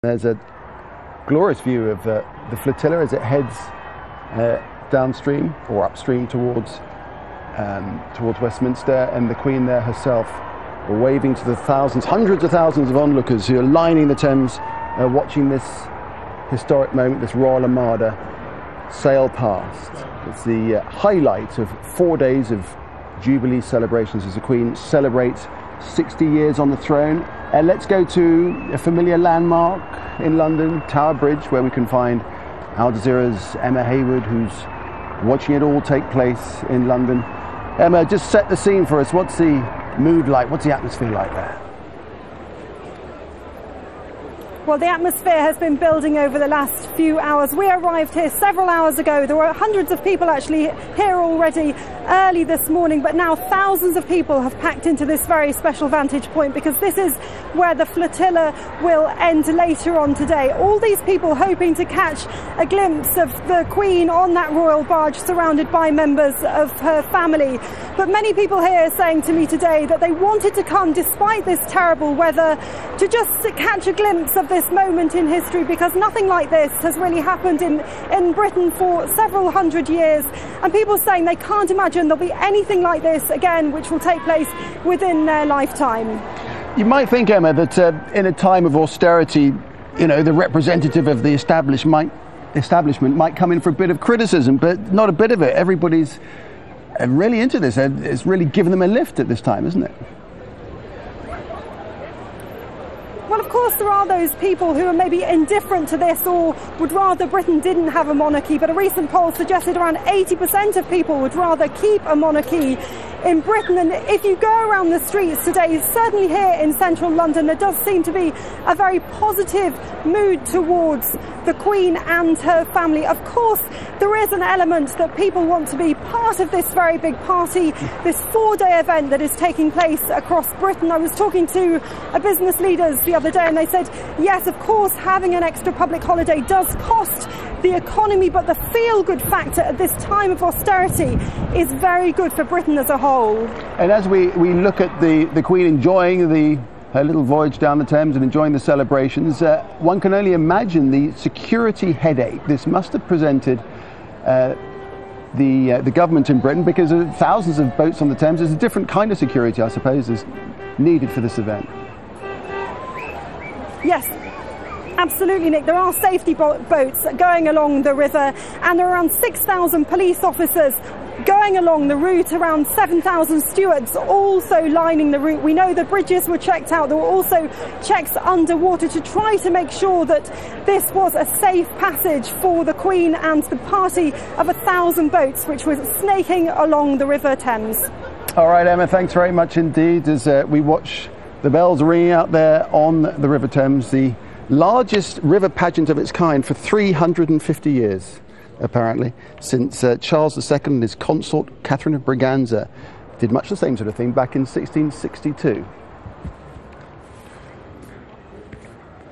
There's a glorious view of the flotilla as it heads downstream or upstream towards Westminster, and the Queen there herself waving to the thousands, hundreds of thousands of onlookers who are lining the Thames, watching this historic moment, this Royal Armada sail past. It's the highlight of 4 days of jubilee celebrations as the Queen celebrates 60 years on the throne. Let's go to a familiar landmark in London, Tower Bridge, where we can find Al Jazeera's Emma Hayward, who's watching it all take place in London. Emma, just set the scene for us. What's the mood like? What's the atmosphere like there? Well, the atmosphere has been building over the last few hours. We arrived here several hours ago. There were hundreds of people actually here already early this morning, but now thousands of people have packed into this very special vantage point because this is where the flotilla will end later on today. All these people hoping to catch a glimpse of the Queen on that royal barge surrounded by members of her family. But many people here are saying to me today that they wanted to come despite this terrible weather to just catch a glimpse of this moment in history, because nothing like this has really happened in Britain for several hundred years, and people saying they can't imagine there'll be anything like this again which will take place within their lifetime. You might think, Emma, that in a time of austerity, you know, the representative of the establishment might come in for a bit of criticism, but not a bit of it. Everybody's really into this. It's really given them a lift at this time, isn't it? Well, of course, there are those people who are maybe indifferent to this or would rather Britain didn't have a monarchy, but a recent poll suggested around 80% of people would rather keep a monarchy in Britain. And if you go around the streets today, certainly here in central London, there does seem to be a very positive mood towards the Queen and her family. Of course, there is an element that people want to be part of this very big party, this 4-day event that is taking place across Britain. I was talking to business leaders the other day, and they said, yes, of course, having an extra public holiday does cost the economy, but the feel-good factor at this time of austerity is very good for Britain as a whole. And as we look at the Queen enjoying her little voyage down the Thames and enjoying the celebrations, one can only imagine the security headache this must have presented the government in Britain, because of thousands of boats on the Thames. There's a different kind of security, I suppose, is needed for this event. Yes, absolutely, Nick. There are safety boats going along the river, and there are around 6,000 police officers going along the route, around 7,000 stewards also lining the route. We know the bridges were checked out. There were also checks underwater to try to make sure that this was a safe passage for the Queen and the party of 1,000 boats which was snaking along the River Thames. All right, Emma, thanks very much indeed as we watch the bells ringing out there on the River Thames, the largest river pageant of its kind for 350 years, apparently, since Charles II and his consort Catherine of Braganza did much the same sort of thing back in 1662.